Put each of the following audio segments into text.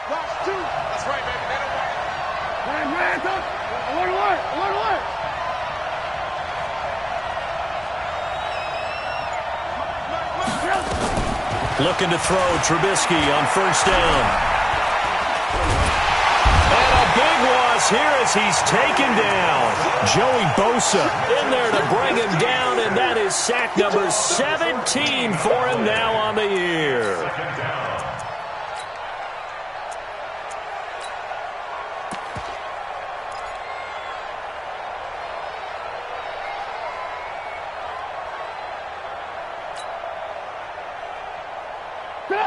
That's right, baby. They don't Looking to throw, Trubisky on first down. And a big loss here as he's taken down. Joey Bosa in there to bring him down, and that is sack number 17 for him now on the year.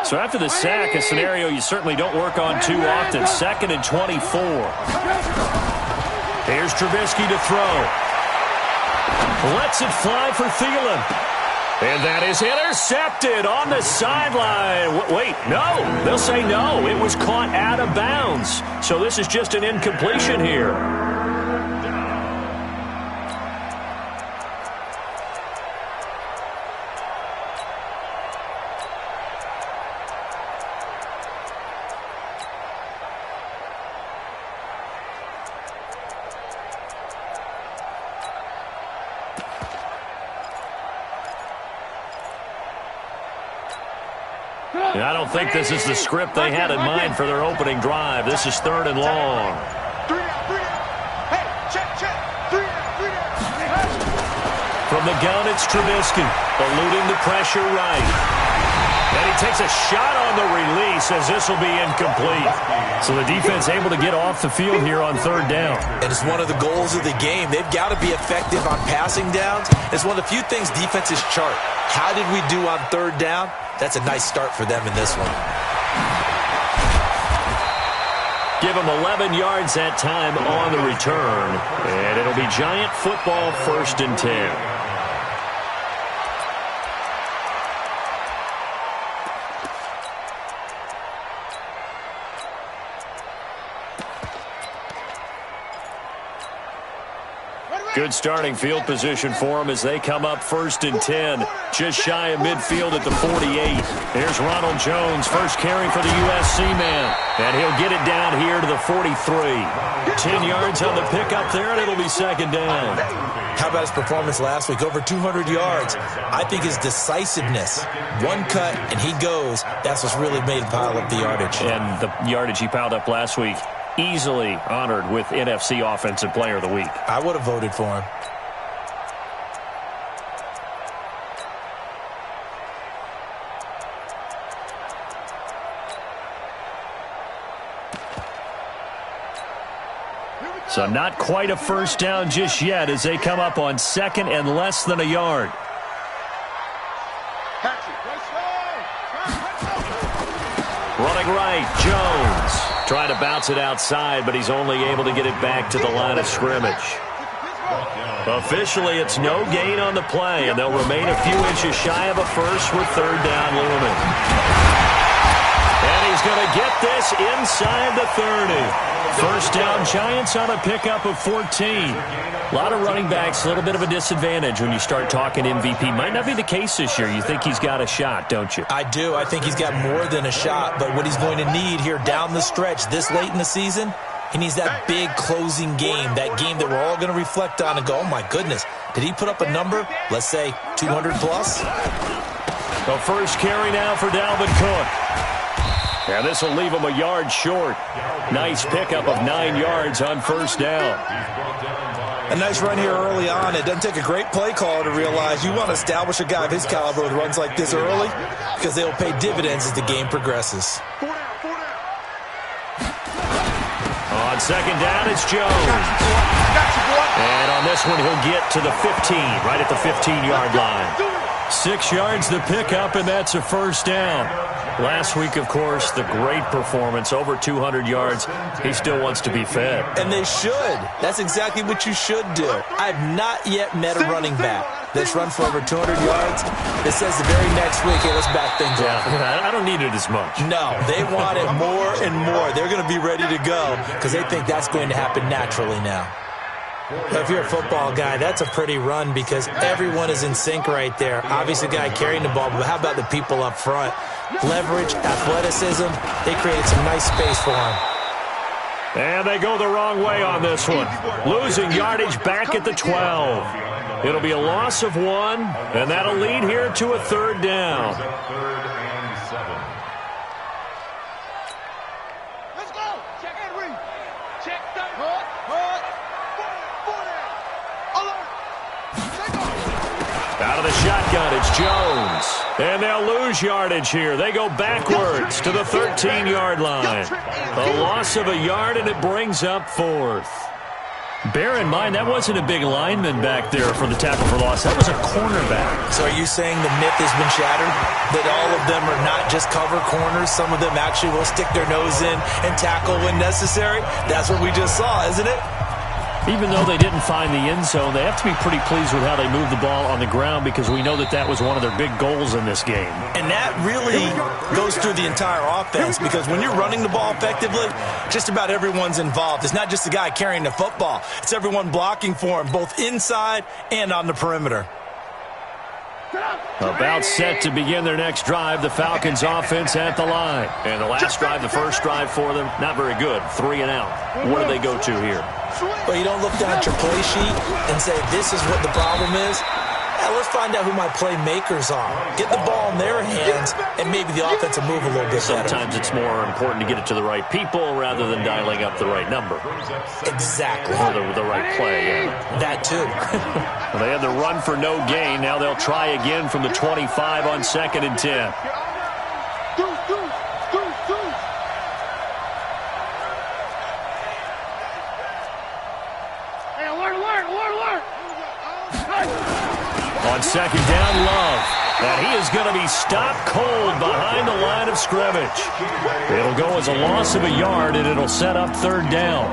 So after the sack, a scenario you certainly don't work on too often. 2nd and 24. Here's Trubisky to throw. Lets it fly for Thielen. And that is intercepted on the sideline. Wait, no. They'll say no. It was caught out of bounds. So this is just an incompletion here. And I don't think this is the script they had in mind for their opening drive. This is 3rd and long. From the gun, it's Trubisky, eluding the pressure right. And he takes a shot on the release as this will be incomplete. So the defense able to get off the field here on 3rd down. And it's one of the goals of the game. They've got to be effective on passing downs. It's one of the few things defenses chart. How did we do on 3rd down? That's a nice start for them in this one. Give him 11 yards that time on the return. And it'll be Giant football, 1st and 10. Good starting field position for them as they come up 1st and 10. Just shy of midfield at the 48. Here's Ronald Jones, first carry for the USC man. And he'll get it down here to the 43. 10 yards on the pickup there, and it'll be 2nd down. How about his performance last week? Over 200 yards. I think his decisiveness, one cut, and he goes. That's what's really made him pile up the yardage. And the yardage he piled up last week, easily honored with NFC Offensive Player of the Week. I would have voted for him. So not quite a first down just yet as they come up on 2nd and less than a yard. Running right, Jones. Trying to bounce it outside, but he's only able to get it back to the line of scrimmage. Officially, it's no gain on the play, and they'll remain a few inches shy of a first with 3rd down looming. And he's going to get this inside the 30. First down, Giants on a pickup of 14. A lot of running backs, a little bit of a disadvantage when you start talking MVP. Might not be the case this year. You think he's got a shot, don't you? I do. I think he's got more than a shot. But what he's going to need here down the stretch this late in the season, he needs that big closing game, that game that we're all going to reflect on and go, oh, my goodness, did he put up a number, let's say 200 plus? The first carry now for Dalvin Cook. And this will leave him a yard short. Nice pickup of 9 yards on first down. A nice run here early on. It doesn't take a great play caller to realize you want to establish a guy of his caliber with runs like this early because they'll pay dividends as the game progresses. On 2nd down, it's Jones. And on this one, he'll get to the 15, right at the 15-yard line. 6 yards the pickup, and that's a first down. Last week, of course, the great performance, over 200 yards. He still wants to be fed. And they should. That's exactly what you should do. I've not yet met a running back that's run for over 200 yards that says the very next week, hey, let's back things up. I don't need it as much. No, they want it more and more. They're going to be ready to go because they think that's going to happen naturally now. If you're a football guy, that's a pretty run because everyone is in sync right there. Obviously, the guy carrying the ball, but how about the people up front? Leverage, athleticism, they created some nice space for him. And they go the wrong way on this one. Losing yardage back at the 12. It'll be a loss of 1, and that'll lead here to a 3rd down. Let's go. Check and read. Check that. Out of the shotgun, it's Jones. And they'll lose yardage here. They go backwards to the 13-yard line. A loss of a yard, and it brings up 4th. Bear in mind, that wasn't a big lineman back there for the tackle for loss. That was a cornerback. So are you saying the myth has been shattered? That all of them are not just cover corners? Some of them actually will stick their nose in and tackle when necessary? That's what we just saw, isn't it? Even though they didn't find the end zone, they have to be pretty pleased with how they moved the ball on the ground because we know that that was one of their big goals in this game. And that really goes through the entire offense because when you're running the ball effectively, just about everyone's involved. It's not just the guy carrying the football. It's everyone blocking for him, both inside and on the perimeter. About set to begin their next drive, the Falcons offense at the line. And the last drive, the first drive for them, not very good. 3 and out. What do they go to here? Well, you don't look down at your play sheet and say, this is what the problem is. Let's find out who my playmakers are. Get the ball in their hands, and maybe the offense will move a little bit better. Sometimes it's more important to get it to the right people rather than dialing up the right number. Exactly. Or the right play, yeah. That too. Well, they had the run for no gain. Now they'll try again from the 25 on 2nd and 10. On 2nd down, Love. And he is going to be stopped cold behind the line of scrimmage. It'll go as a loss of a yard, and it'll set up 3rd down.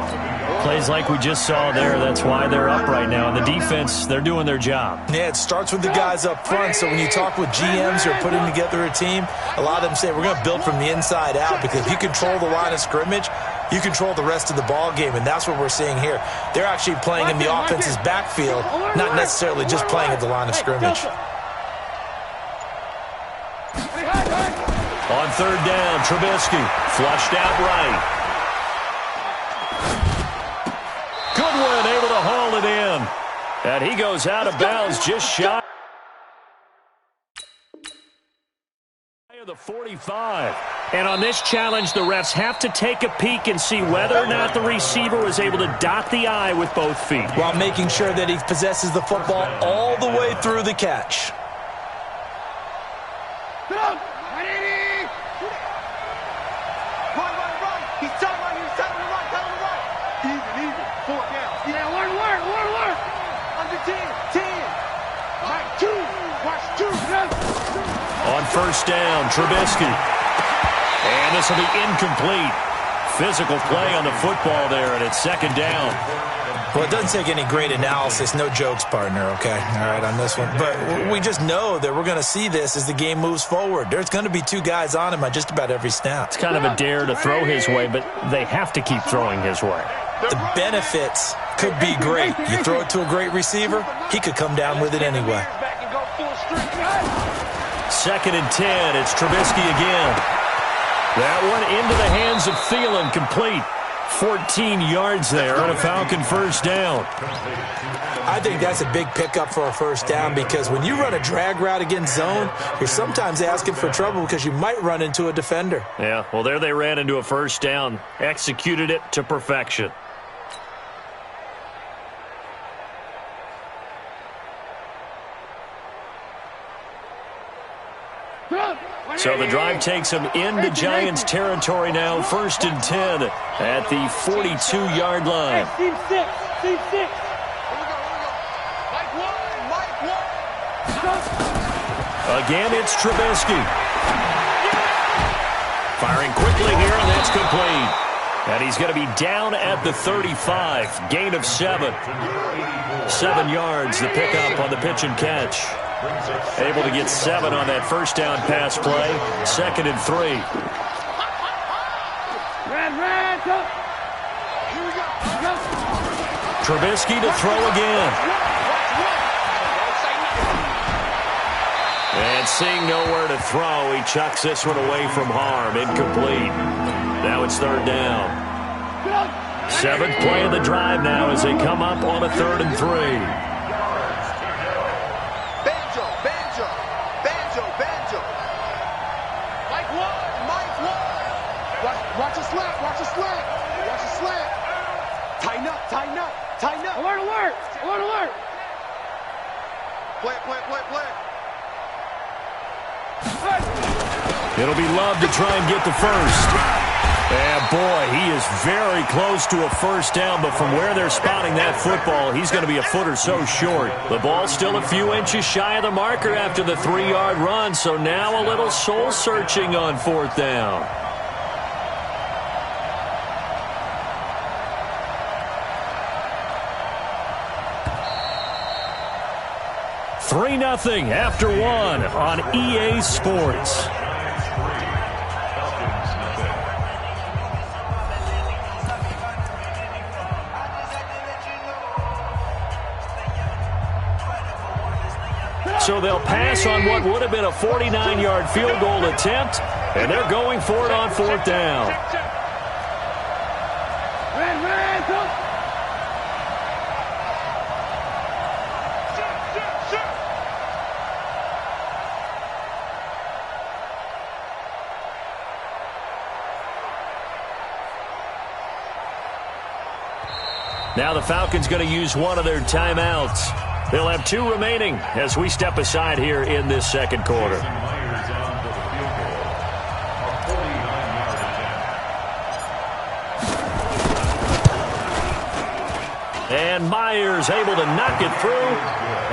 Plays like we just saw there, that's why they're up right now. And the defense, they're doing their job. Yeah, it starts with the guys up front. So when you talk with GMs who are putting together a team, a lot of them say, we're going to build from the inside out. Because if you control the line of scrimmage, you control the rest of the ball game, and that's what we're seeing here. They're actually playing in the offense's backfield, not necessarily just playing at the line of scrimmage. On 3rd down, Trubisky flushed out right. Goodwin able to haul it in. And he goes out of bounds just shy of the 45. And on this challenge, the refs have to take a peek and see whether or not the receiver was able to dot the I with both feet. While making sure that he possesses the football all the way through the catch. On 1st down, Trubisky. And this will be incomplete. Physical play on the football there, and it's 2nd down. Well, it doesn't take any great analysis. No jokes, partner, okay? All right, on this one. But we just know that we're going to see this as the game moves forward. There's going to be 2 guys on him on just about every snap. It's kind of a dare to throw his way, but they have to keep throwing his way. The benefits could be great. You throw it to a great receiver, he could come down with it anyway. 2nd and 10, it's Trubisky again. That one into the hands of Thielen, complete. 14 yards there on a Falcon 1st down. I think that's a big pickup for a 1st down because when you run a drag route against zone, you're sometimes asking for trouble because you might run into a defender. Yeah, well, there they ran into a 1st down. Executed it to perfection. So the drive takes them into Giants territory now. 1st and 10 at the 42-yard line. Again, it's Trubisky. Firing quickly here, and that's complete. And he's going to be down at the 35. Gain of 7. 7 yards, the pickup on the pitch and catch. Able to get 7 on that 1st down pass play. 2nd and 3. Trubisky to throw again. And seeing nowhere to throw, he chucks this one away from harm. Incomplete. Now it's third down. 7th play of the drive now as they come up on a 3rd and 3. Watch a slant, watch a slant, watch a slant. Tighten up, tighten up, tighten up. Alert, alert, alert, alert. Play, play, play, play. It'll be Love to try and get the first. And boy, he is very close to a first down, but from where they're spotting that football, he's going to be a foot or so short. The ball's still a few inches shy of the marker after the 3-yard run, so now a little soul-searching on 4th down. 3-0 after 1 on EA Sports. So they'll pass on what would have been a 49-yard field goal attempt, and they're going for it on 4th down. Now the Falcons going to use one of their timeouts. They'll have 2 remaining as we step aside here in this 2nd quarter. And Myers able to knock it through,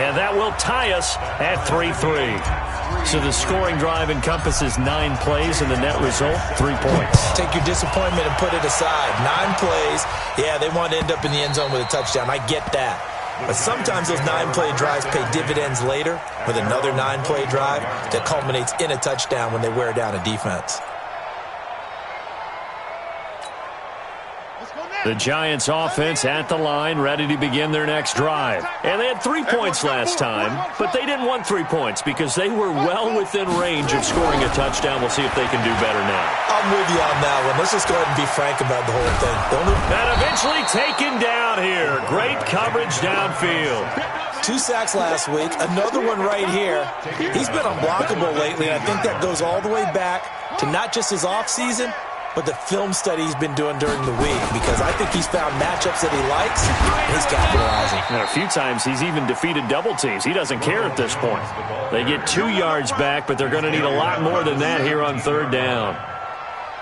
and that will tie us at 3-3. So the scoring drive encompasses 9 plays, and the net result, 3 points. Take your disappointment and put it aside. 9 plays. Yeah, they want to end up in the end zone with a touchdown. I get that. But sometimes those 9-play drives pay dividends later with another 9-play drive that culminates in a touchdown when they wear down a defense. The Giants offense at the line, ready to begin their next drive. And they had 3 points last time, but they didn't want 3 points because they were well within range of scoring a touchdown. We'll see if they can do better now. I'm with you on that one. Let's just go ahead and be frank about the whole thing. And eventually taken down here. Great coverage downfield. 2 sacks last week, another one right here. He's been unblockable lately, and I think that goes all the way back to not just his offseason, but the film study he's been doing during the week, because I think he's found matchups that he likes, and he's capitalizing. And a few times he's even defeated double teams. He doesn't care at this point. They get 2 yards back, but they're going to need a lot more than that here on 3rd down.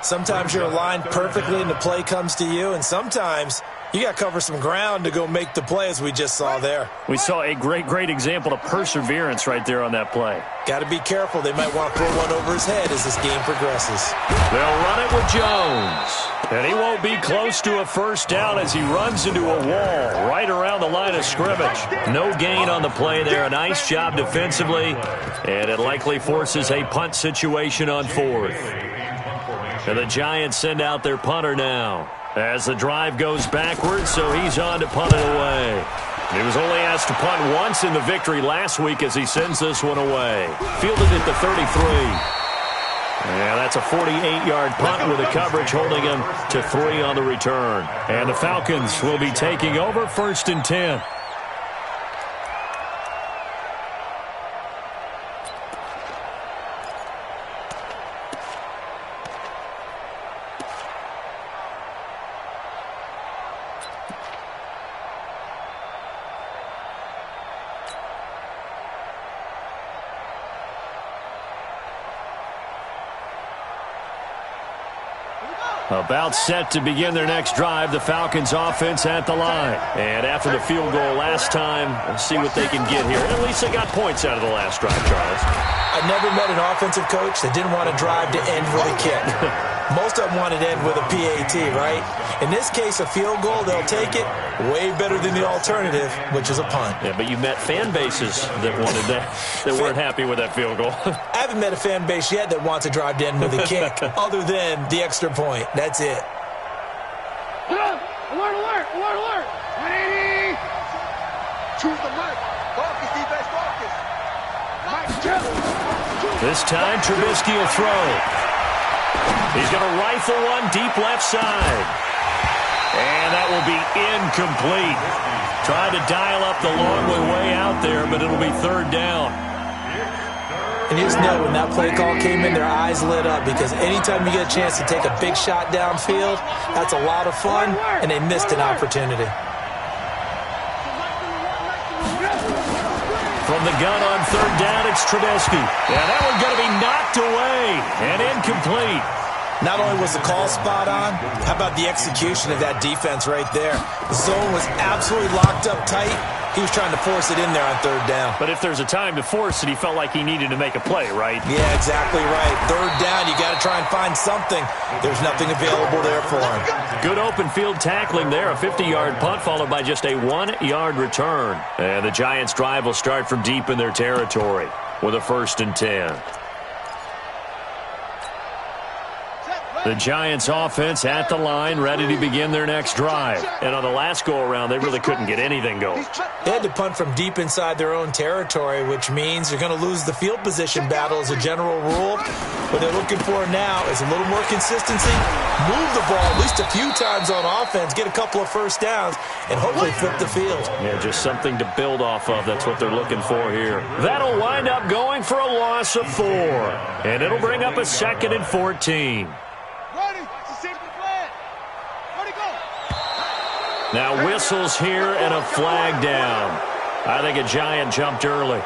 Sometimes you're aligned perfectly and the play comes to you, and sometimes you got to cover some ground to go make the play, as we just saw there. We saw a great example of perseverance right there on that play. Got to be careful. They might want to throw one over his head as this game progresses. They'll run it with Jones. And he won't be close to a first down as he runs into a wall right around the line of scrimmage. No gain on the play there. A nice job defensively. And it likely forces a punt situation on 4th. And the Giants send out their punter now as the drive goes backwards, so he's on to punt it away. He was only asked to punt once in the victory last week as he sends this one away. Fielded at the 33. Yeah, that's a 48-yard punt with a coverage holding him to 3 on the return. And the Falcons will be taking over 1st and 10. About set to begin their next drive, the Falcons offense at the line. And after the field goal last time, we'll see what they can get here. And at least they got points out of the last drive, Charles. I never met an offensive coach that didn't want to drive to end with a kick. Most of them wanted to end with a PAT, right? In this case, a field goal, they'll take it. Way better than the alternative, which is a punt. Yeah, but you met fan bases that wanted that, that weren't happy with that field goal. I haven't met a fan base yet that wants to drive to end with a kick, other than the extra point. That's it. Alert, alert, alert, alert. 180. Choose the mic. Focus, defense, focus. This time, Trubisky will throw. He's going to rifle one deep left side. And that will be incomplete. Tried to dial up the long way out there, but it'll be third down. And you just know when that play call came in, their eyes lit up, because anytime you get a chance to take a big shot downfield, that's a lot of fun, and they missed an opportunity. From the gun on third down, it's Trubisky. Yeah, that one's going to be knocked away and incomplete. Not only was the call spot on, how about the execution of that defense right there? The zone was absolutely locked up tight. He was trying to force it in there on third down. But if there's a time to force it, he felt like he needed to make a play, right? Yeah, exactly right. Third down, you got to try and find something. There's nothing available there for him. Good open field tackling there. A 50-yard punt followed by just a 1-yard return. And the Giants' drive will start from deep in their territory with a 1st and 10. The Giants offense at the line, ready to begin their next drive. And on the last go-around, they really couldn't get anything going. They had to punt from deep inside their own territory, which means they're going to lose the field position battle as a general rule. What they're looking for now is a little more consistency, move the ball at least a few times on offense, get a couple of first downs, and hopefully flip the field. Yeah, just something to build off of. That's what they're looking for here. That'll wind up going for a loss of 4. And it'll bring up a 2nd and 14. Now whistles here and a flag down. I think a Giant jumped early.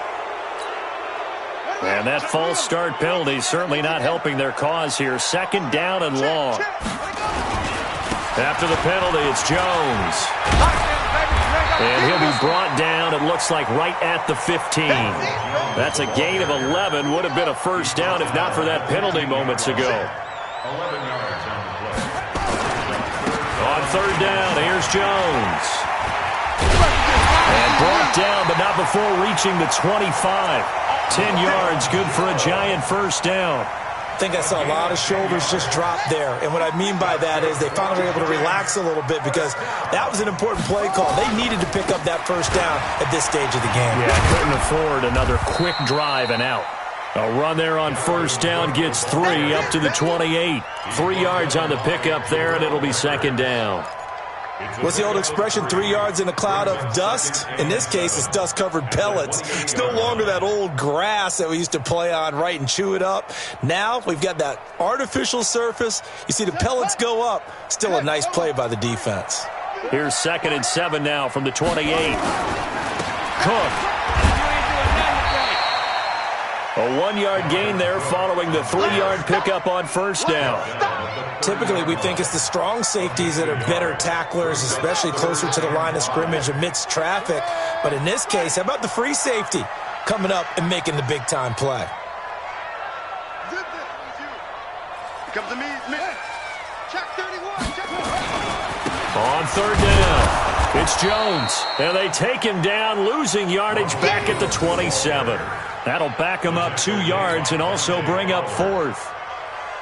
And that false start penalty certainly not helping their cause here. 2nd down and long. After the penalty, it's Jones. And he'll be brought down, it looks like, right at the 15. That's a gain of 11. Would have been a first down if not for that penalty moments ago. 11 yards on the play. On third down, here's Jones. And brought down, but not before reaching the 25. 10 yards, good for a Giant first down. I think I saw a lot of shoulders just drop there. And what I mean by that is they finally were able to relax a little bit, because that was an important play call. They needed to pick up that first down at this stage of the game. Yeah, couldn't afford another quick drive and out. A run there on first down gets 3 up to the 28. 3 yards on the pickup there, and it'll be 2nd down. What's the old expression, 3 yards in a cloud of dust? In this case, it's dust-covered pellets. It's no longer that old grass that we used to play on, right, and chew it up. Now we've got that artificial surface. You see the pellets go up. Still a nice play by the defense. Here's 2nd and 7 now from the 28. Cook. A 1-yard gain there following the 3-yard pickup on first down. Typically, we think it's the strong safeties that are better tacklers, especially closer to the line of scrimmage amidst traffic. But in this case, how about the free safety coming up and making the big-time play? Here comes the me. Check 31. Check 31. On third down, it's Jones. And they take him down, losing yardage back at the 27. That'll back him up 2 yards and also bring up 4th.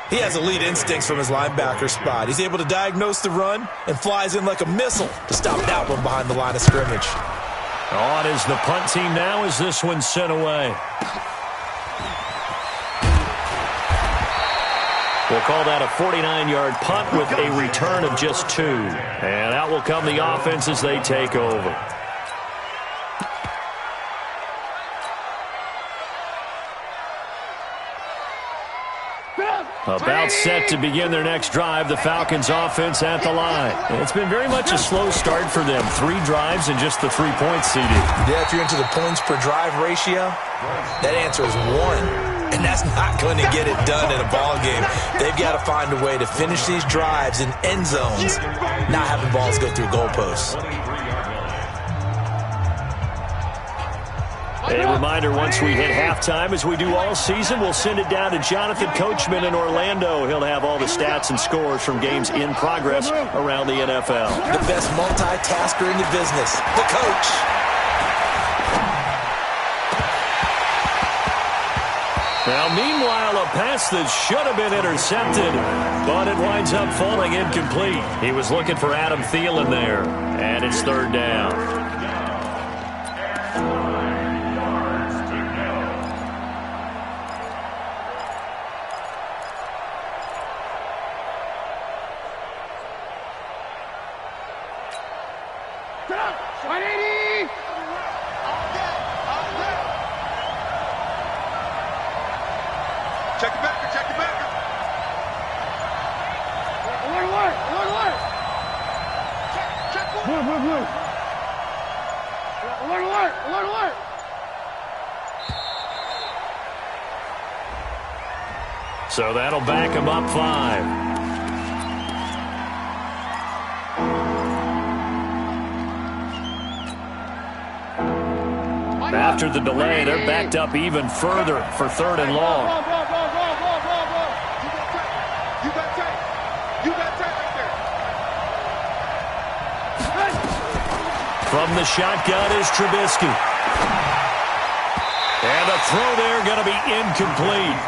He has elite instincts from his linebacker spot. He's able to diagnose the run and flies in like a missile to stop that one behind the line of scrimmage. On is the punt team now as this one's sent away. We'll call that a 49-yard punt with a return of just 2. And out will come the offense as they take over. About set to begin their next drive, the Falcons offense at the line. It's been very much a slow start for them. 3 drives and just the 3 points CD. Yeah, if you're into the points per drive ratio, that answer is 1. And that's not going to get it done in a ball game. They've got to find a way to finish these drives in end zones, not having balls go through goalposts. A reminder, once we hit halftime, as we do all season, we'll send it down to Jonathan Coachman in Orlando. He'll have all the stats and scores from games in progress around the NFL. The best multitasker in the business, the coach. Now, meanwhile, a pass that should have been intercepted, but it winds up falling incomplete. He was looking for Adam Thielen there, and it's third down. Check the backer, check the backer. Alert. Check blue. Alert. So that'll back him up 5. After the delay, they're backed up even further for 3rd and long. You got tape right there. From the shotgun is Trubisky. And the throw there going to be incomplete.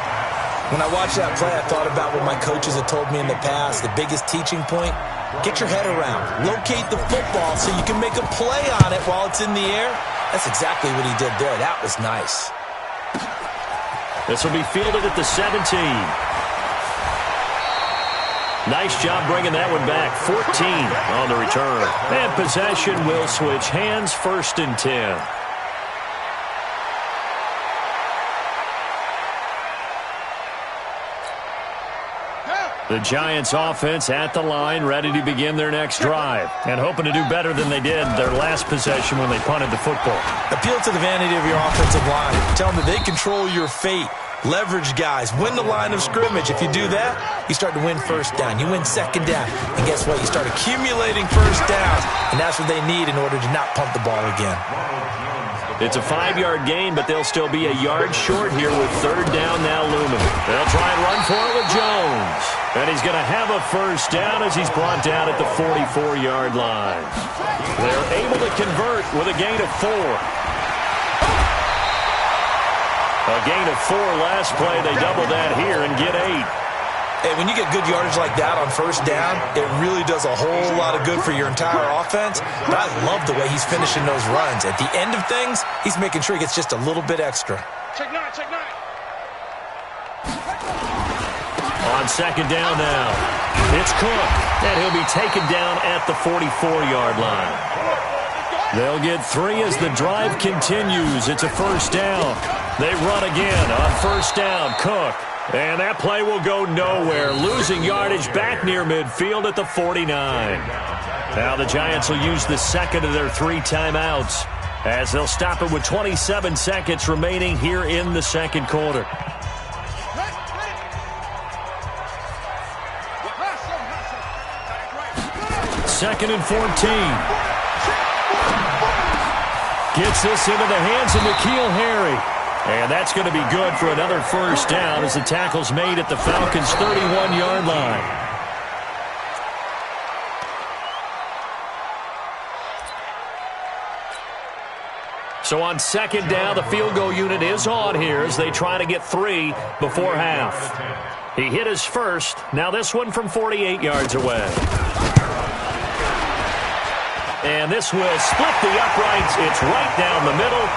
When I watched that play, I thought about what my coaches had told me in the past. The biggest teaching point, get your head around. Locate the football so you can make a play on it while it's in the air. That's exactly what he did there. That was nice. This will be fielded at the 17. Nice job bringing that one back. 14 on the return. And possession will switch hands, 1st and 10. The Giants offense at the line, ready to begin their next drive, and hoping to do better than they did their last possession when they punted the football. Appeal to the vanity of your offensive line. Tell them that they control your fate. Leverage guys. Win the line of scrimmage. If you do that, you start to win 1st down. You win 2nd down. And guess what? You start accumulating 1st downs, and that's what they need in order to not punt the ball again. It's a 5-yard gain, but they'll still be a yard short here with 3rd down now looming. They'll try and run for it with Jones. And he's going to have a 1st down as he's brought down at the 44-yard line. They're able to convert with a gain of 4. A gain of 4 last play. They double that here and get 8. Hey, when you get good yardage like that on 1st down, it really does a whole lot of good for your entire offense. But I love the way he's finishing those runs. At the end of things, he's making sure he gets just a little bit extra. Check 9. On 2nd down now, it's Cook, and he'll be taken down at the 44-yard line. They'll get 3 as the drive continues. It's a 1st down. They run again on 1st down, Cook. And that play will go nowhere, losing yardage back near midfield at the 49. Now the Giants will use the 2nd of their 3 timeouts as they'll stop it with 27 seconds remaining here in the 2nd quarter. 2nd and 14. Gets this into the hands of N'Keal Harry. And that's going to be good for another 1st down as the tackle's made at the Falcons' 31-yard line. So on 2nd down, the field goal unit is on here as they try to get 3 before half. He hit his 1st. Now this one from 48 yards away. And this will split the uprights. It's right down the middle.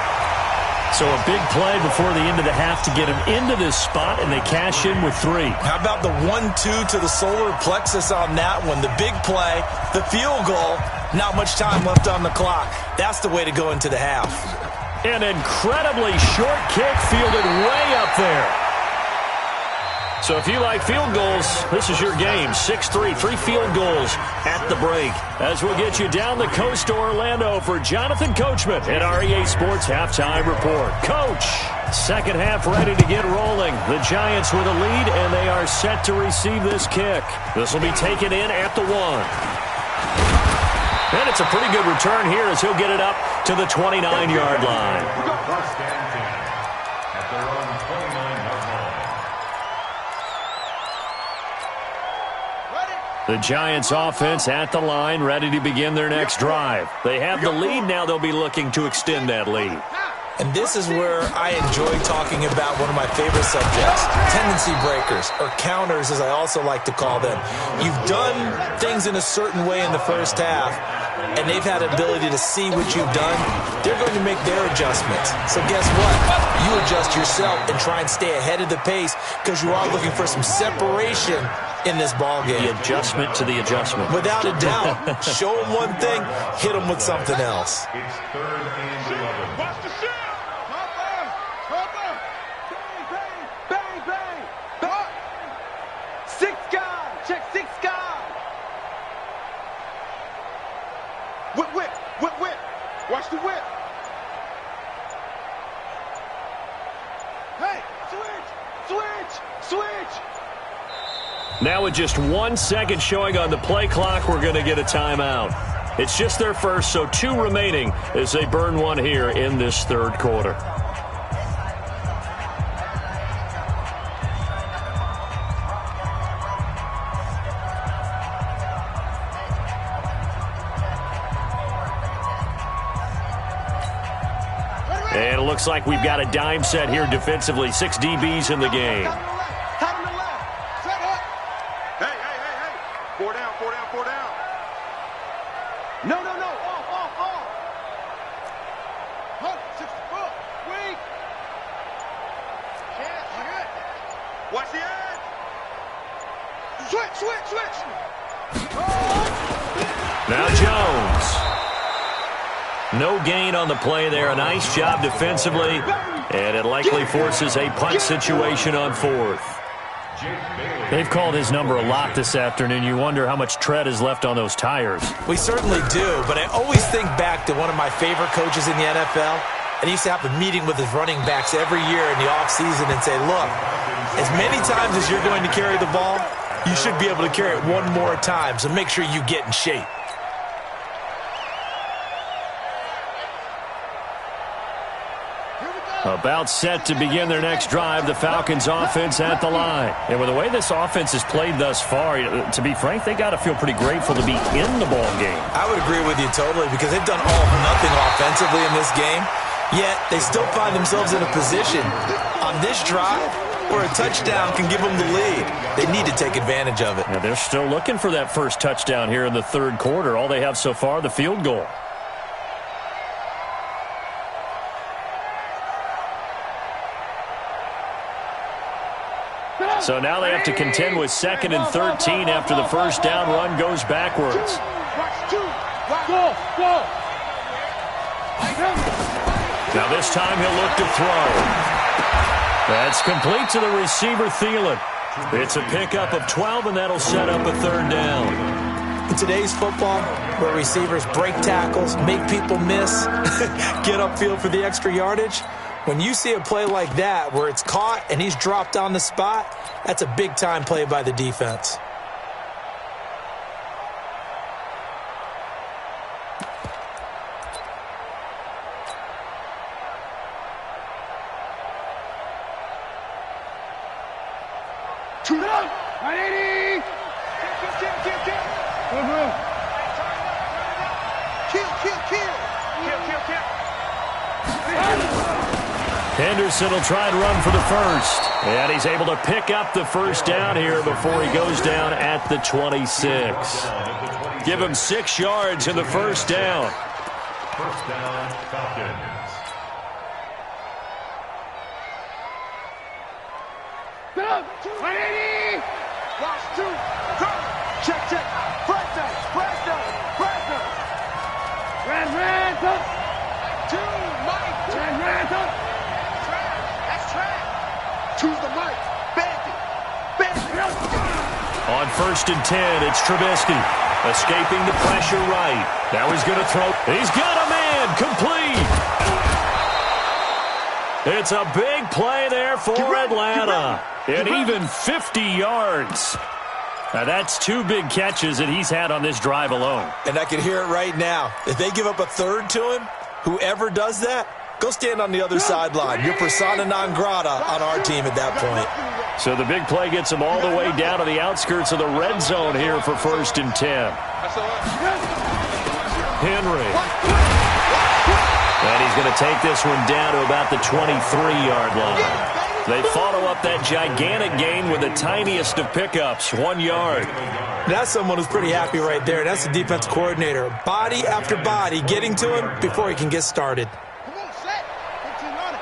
So a big play before the end of the half to get him into this spot, and they cash in with 3. How about the 1-2 to the solar plexus on that one? The big play, the field goal, not much time left on the clock. That's the way to go into the half. An incredibly short kick fielded way up there. So if you like field goals, this is your game. 6-3, 3 field goals at the break. As we'll get you down the coast to Orlando for Jonathan Coachman at our EA Sports Halftime Report. Coach, 2nd half ready to get rolling. The Giants with a lead, and they are set to receive this kick. This will be taken in at the 1. And it's a pretty good return here as he'll get it up to the 29-yard line. First and 10 at their own 29-yard line. The Giants offense at the line, ready to begin their next drive. They have the lead now. They'll be looking to extend that lead. And this is where I enjoy talking about one of my favorite subjects, tendency breakers, or counters as I also like to call them. You've done things in a certain way in the first half, and they've had an ability to see what you've done. They're going to make their adjustments. So guess what? You adjust yourself and try and stay ahead of the pace because you are looking for some separation in this ball game. The adjustment to the adjustment. Without a doubt. Show them one thing, hit them with something else. It's 3rd and 11. Watch the shot! Bang, bang! Switch! Now with just 1 second showing on the play clock, we're going to get a timeout. It's just their first, so 2 remaining as they burn one here in this third quarter. And it looks like we've got a dime set here defensively. 6 DBs in the game. Four down. No. Off. 164. Wait. Watch the edge. Switch. Now Jones. No gain on the play there. A nice job defensively. And it likely forces a punt situation on 4th. They've called his number a lot this afternoon. You wonder how much tread is left on those tires. We certainly do, but I always think back to one of my favorite coaches in the NFL. And he used to have a meeting with his running backs every year in the offseason and say, look, as many times as you're going to carry the ball, you should be able to carry it one more time, so make sure you get in shape. About set to begin their next drive, the Falcons offense at the line. And with the way this offense has played thus far, to be frank, they got to feel pretty grateful to be in the ball game. I would agree with you totally because they've done all or nothing offensively in this game, yet they still find themselves in a position on this drive where a touchdown can give them the lead. They need to take advantage of it. Now they're still looking for that first touchdown here in the third quarter. All they have so far, the field goal. So now they have to contend with 2nd and 13 after the first down run goes backwards. Now this time he'll look to throw. That's complete to the receiver, Thielen. It's a pickup of 12, and that'll set up a 3rd down. In today's football, where receivers break tackles, make people miss, get upfield for the extra yardage, when you see a play like that where it's caught and he's dropped on the spot, that's a big-time play by the defense. Henderson will try and run for the first. And he's able to pick up the first down here before he goes down at the 26. Give him 6 yards in the first down. First down, Falcons. Check. Press down. Choose the mic. Bandit. On 1st and 10, it's Trubisky. Escaping the pressure right. Now he's going to throw. He's got a man. Complete. It's a big play there for Atlanta. And even 50 yards. Now that's 2 big catches that he's had on this drive alone. And I can hear it right now. If they give up a 3rd to him, whoever does that, go stand on the other sideline. You're persona non grata on our team at that point. So the big play gets him all the way down to the outskirts of the red zone here for 1st and 10. Henry. And he's going to take this one down to about the 23-yard line. They follow up that gigantic gain with the tiniest of pickups, 1 yard. That's someone who's pretty happy right there. That's the defense coordinator. Body after body getting to him before he can get started. Come on, set. 15 on it.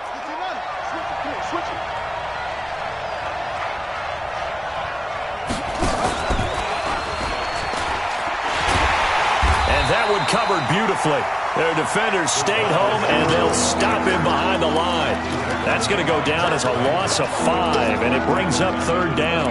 Switch it. And that one covered beautifully. Their defenders stayed home, and they'll stop him behind the line. That's going to go down as a loss of 5, and it brings up 3rd down.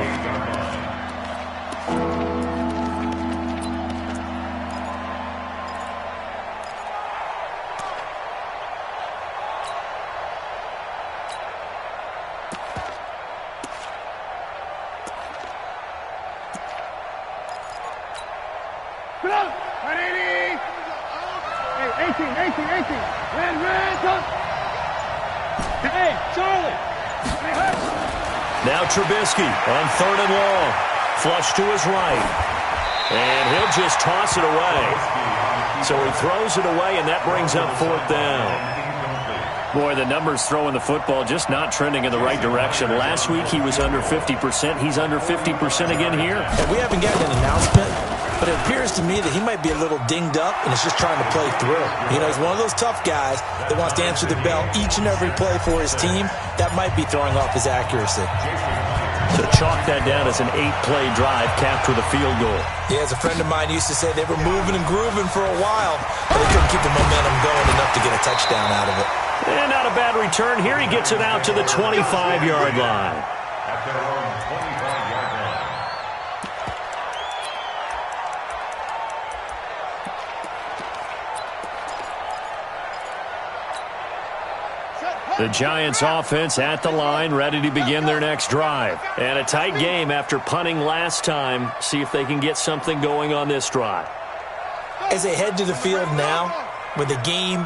Now Trubisky on 3rd and long. Flush to his right. And he'll just toss it away. So he throws it away, and that brings up 4th down. Boy, the numbers throwing the football just not trending in the right direction. Last week he was under 50%. He's under 50% again here. And we haven't gotten an announcement, but it appears to me that he might be a little dinged up and is just trying to play through. You know, he's one of those tough guys that wants to answer the bell each and every play for his team. That might be throwing off his accuracy. So chalk that down as an 8-play drive capped with a field goal. Yeah, as a friend of mine used to say, they were moving and grooving for a while, but they couldn't keep the momentum going enough to get a touchdown out of it. And not a bad return here. He gets it out to the 25-yard line. At their own 25-yard line. The Giants offense at the line, ready to begin their next drive. And a tight game after punting last time. See if they can get something going on this drive. As they head to the field now, with the game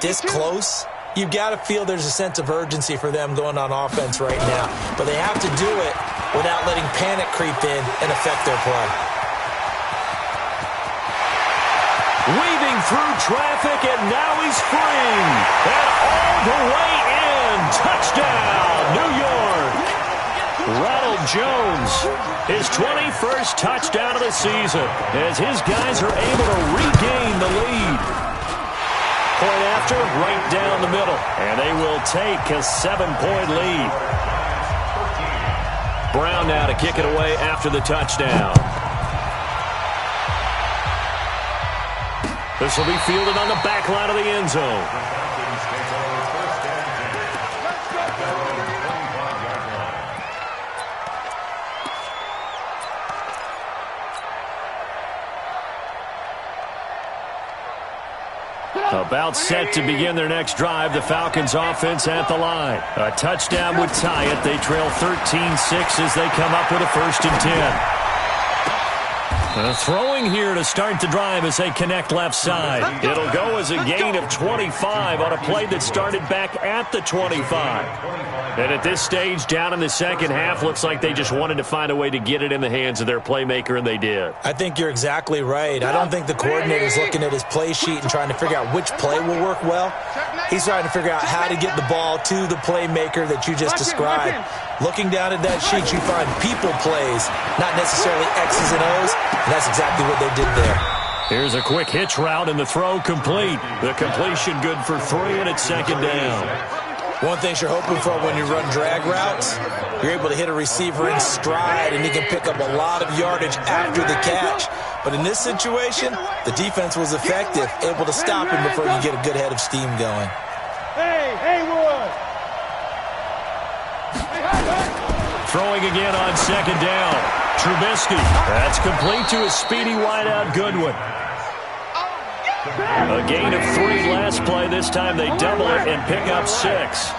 this close, you've got to feel there's a sense of urgency for them going on offense right now. But they have to do it without letting panic creep in and affect their play. Weaving through traffic, and now he's free. And all the way in. Touchdown, New York. Ronald Jones, his 21st touchdown of the season, as his guys are able to regain the lead. Point after, right down the middle. And they will take a 7-point lead. Brown now to kick it away after the touchdown. This will be fielded on the back line of the end zone. About set to begin their next drive. The Falcons offense at the line. A touchdown would tie it. They trail 13-6 as they come up with a 1st and 10. Throwing here to start the drive as they connect left side. It'll go as a gain of 25 on a play that started back at the 25. And at this stage, down in the second half, looks like they just wanted to find a way to get it in the hands of their playmaker, and they did. I think you're exactly right. I don't think the coordinator's looking at his play sheet and trying to figure out which play will work well. He's trying to figure out how to get the ball to the playmaker that you just described. Looking down at that sheet, you find people plays, not necessarily X's and O's, and that's exactly what they did there. Here's a quick hitch route, and the throw complete. The completion good for 3, and it's 2nd down. One thing you're hoping for when you run drag routes, you're able to hit a receiver in stride, and he can pick up a lot of yardage after the catch. But in this situation, the defense was effective, able to stop him before you get a good head of steam going. Throwing again on 2nd down. Trubisky. That's complete to his speedy wideout Goodwin. A gain of 3 last play. This time they double it and pick up 6.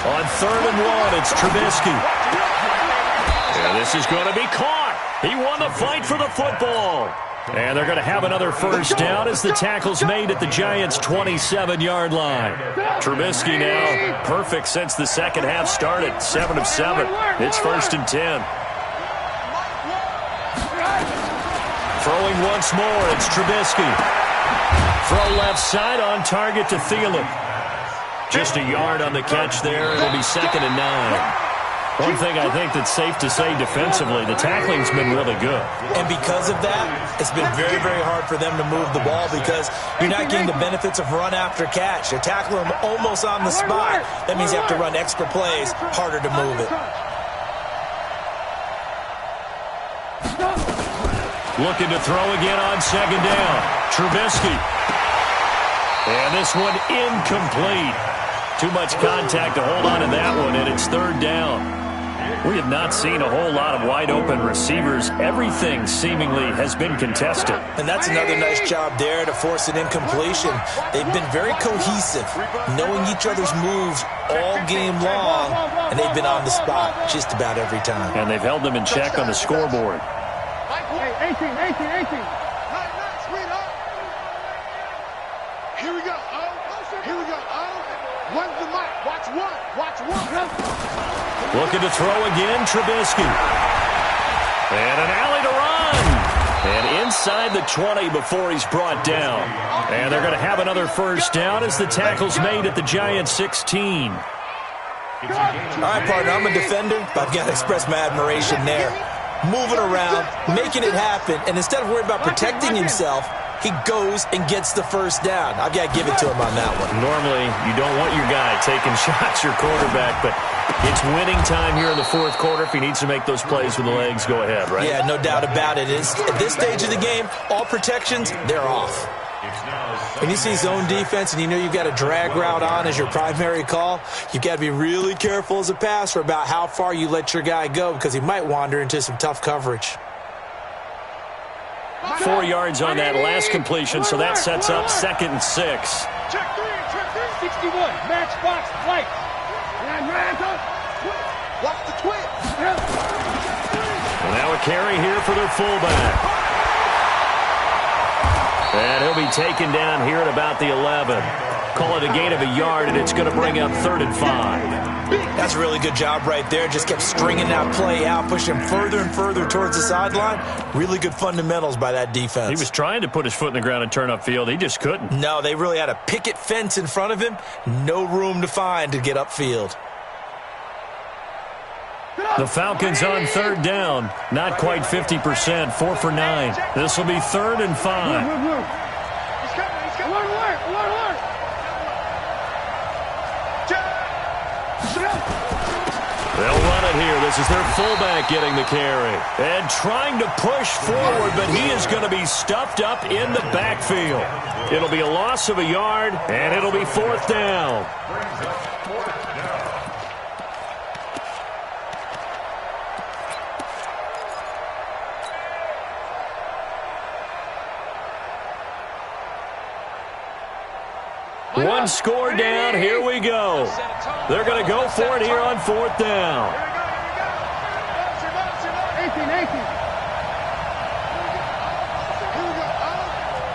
On 3rd and 1, it's Trubisky. And this is going to be caught. He won the fight for the football. And they're going to have another 1st down as the tackle's made at the Giants' 27-yard line. Trubisky now perfect since the second half started. 7 of 7. It's 1st and 10. Throwing once more, it's Trubisky. Throw left side on target to Thielen. Just a yard on the catch there. It'll be 2nd and 9. One thing I think that's safe to say defensively, the tackling's been really good. And because of that, it's been very, very hard for them to move the ball because you're not getting the benefits of run after catch. You're tackling them almost on the spot. That means you have to run extra plays, harder to move it. Looking to throw again on 2nd down. Trubisky. And this one incomplete. Too much contact to hold on to that one, and it's 3rd down. We have not seen a whole lot of wide-open receivers. Everything seemingly has been contested. And that's another nice job there to force an incompletion. They've been very cohesive, knowing each other's moves all game long, and they've been on the spot just about every time. And they've held them in check on the scoreboard. 18. Looking to throw again, Trubisky. And an alley to run. And inside the 20 before he's brought down. And they're going to have another first down as the tackle's made at the Giants' 16. All right, partner, I'm a defender, but I've got to express my admiration there. Moving around, making it happen, and instead of worrying about protecting himself, he goes and gets the first down. I've got to give it to him on that one. Normally, you don't want your guy taking shots, your quarterback, but it's winning time here in the fourth quarter. If he needs to make those plays with the legs, go ahead, right? Yeah, no doubt about it. At this stage of the game, all protections, they're off. When you see zone defense and you know you've got a drag route on as your primary call, you've got to be really careful as a passer about how far you let your guy go because he might wander into some tough coverage. 4 yards on that last completion, so that sets up 2nd and 6. Check 61, match box, flight. Watch the twist. And now a carry here for their fullback. And he'll be taken down here at about the 11. Call it a gain of a yard, and it's going to bring up 3rd and 5. That's a really good job right there. Just kept stringing that play out, pushing him further and further towards the sideline. Really good fundamentals by that defense. He was trying to put his foot in the ground and turn upfield. He just couldn't. No, they really had a picket fence in front of him. No room to find to get upfield. The Falcons on 3rd down. Not quite 50%. 4 for 9. This will be 3rd and 5. They'll run it here. This is their fullback getting the carry. And trying to push forward, but he is going to be stuffed up in the backfield. It'll be a loss of a yard, and it'll be 4th down. One score down. Here we go. They're going to go for it here on 4th down.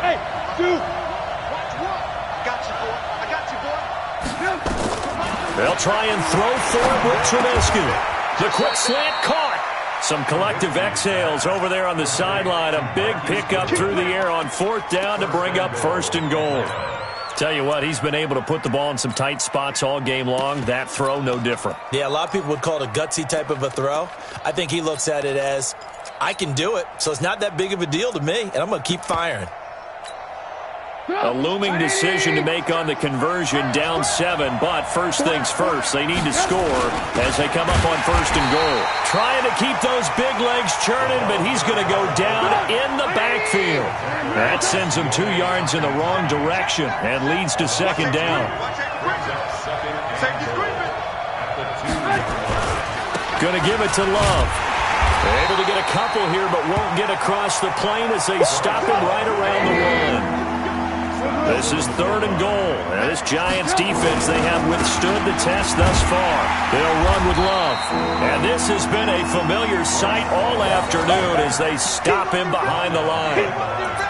Hey, dude. Got you, boy. I got you, boy. They'll try and throw for it with Trubisky. The quick slant caught. Some collective exhales over there on the sideline. A big pickup through the air on 4th down to bring up 1st and goal. Tell you what, he's been able to put the ball in some tight spots all game long. That throw, no different. Yeah, a lot of people would call it a gutsy type of a throw. I think he looks at it as, I can do it, so it's not that big of a deal to me, and I'm going to keep firing. A looming decision to make on the conversion, down 7, but first things first, they need to score as they come up on 1st and goal. Trying to keep those big legs churning, but he's going to go down in the backfield. That sends him 2 yards in the wrong direction and leads to 2nd down. Going to give it to Love. Able to get a couple here, but won't get across the plane as they stop him right around the 1. This is 3rd and goal. And this Giants defense, they have withstood the test thus far. They'll run with Love. And this has been a familiar sight all afternoon as they stop him behind the line.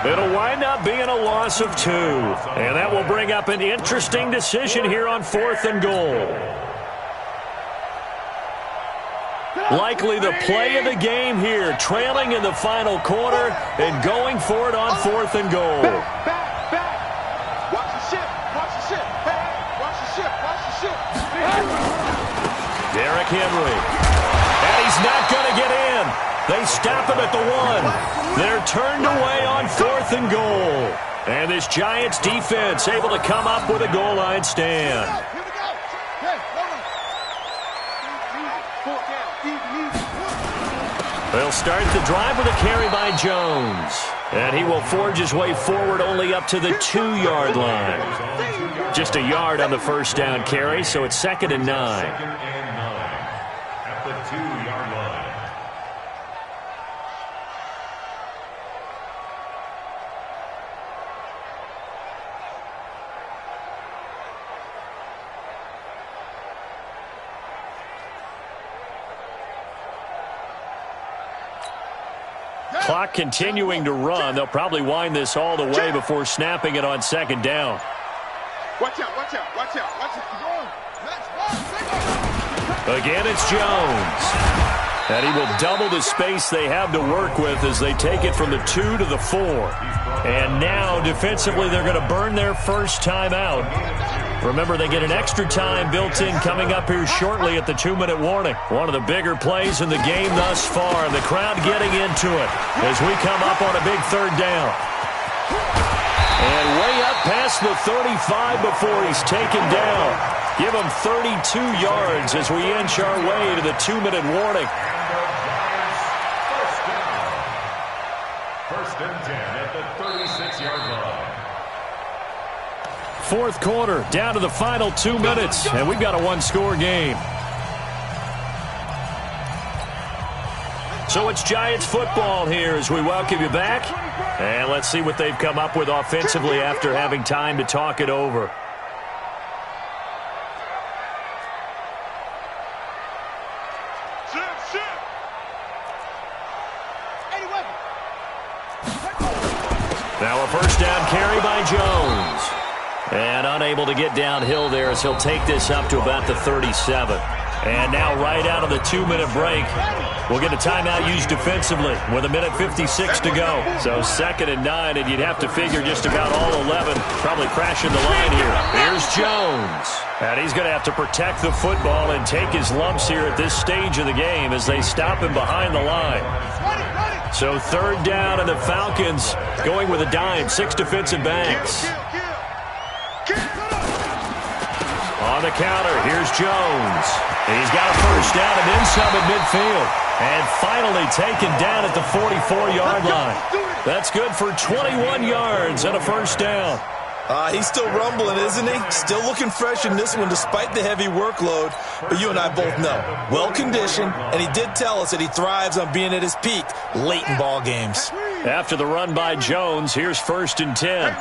It'll wind up being a loss of 2. And that will bring up an interesting decision here on 4th and goal. Likely the play of the game here, trailing in the final quarter and going for it on 4th and goal. Derrick Henry. And he's not going to get in. They stop him at the 1. They're turned away on 4th and goal. And this Giants defense able to come up with a goal line stand. They'll start the drive with a carry by Jones. And he will forge his way forward only up to the 2-yard line. Just a yard on the first down carry, so it's 2nd and 9. At the 2-yard line. Clock continuing to run. They'll probably wind this all the way before snapping it on 2nd down. Watch out, watch out, watch out, watch out. Again, it's Jones. And he will double the space they have to work with as they take it from the 2 to the 4. And now, defensively, they're going to burn their first time out. Remember, they get an extra time built in coming up here shortly at the 2-minute warning. One of the bigger plays in the game thus far. The crowd getting into it as we come up on a big third down. And way up past the 35 before he's taken down. Give him 32 yards as we inch our way to the 2-minute warning. First and 10 at the 36-yard line. Fourth quarter, down to the final 2 minutes, and we've got a one-score game. So it's Giants football here as we welcome you back. And let's see what they've come up with offensively after having time to talk it over. Now a first down carry by Jones. And unable to get downhill there as he'll take this up to about the 37. And now right out of the 2-minute break, we'll get a timeout used defensively with 1:56 to go. So 2nd and 9, and you'd have to figure just about all 11 probably crashing the line here. Here's Jones. And he's going to have to protect the football and take his lumps here at this stage of the game as they stop him behind the line. So 3rd down, and the Falcons going with a dime, 6 defensive backs. On the counter, here's Jones. He's got a first down and then some at midfield. And finally taken down at the 44-yard line. That's good for 21 yards and a first down. He's still rumbling, isn't he? Still looking fresh in this one despite the heavy workload. But you and I both know, well-conditioned, and he did tell us that he thrives on being at his peak late in ball games. After the run by Jones, here's 1st and 10.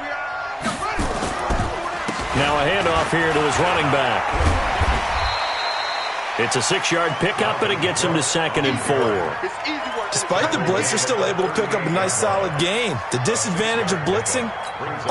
Now a handoff here to his running back. It's a 6-yard pickup, and it gets him to 2nd and 4. Despite the blitz, they're still able to pick up a nice, solid gain. The disadvantage of blitzing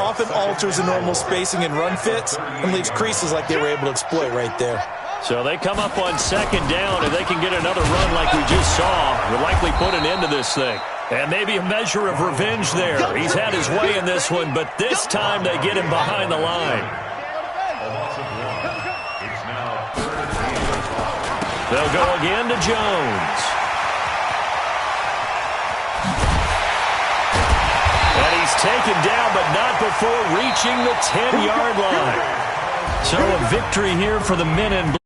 often alters the normal spacing and run fits and leaves creases like they were able to exploit right there. So they come up on 2nd down, and they can get another run like we just saw. Will likely put an end to this thing. And maybe a measure of revenge there. He's had his way in this one, but this time they get him behind the line. They'll go again to Jones. And he's taken down, but not before reaching the 10-yard line. So a victory here for the men in blue.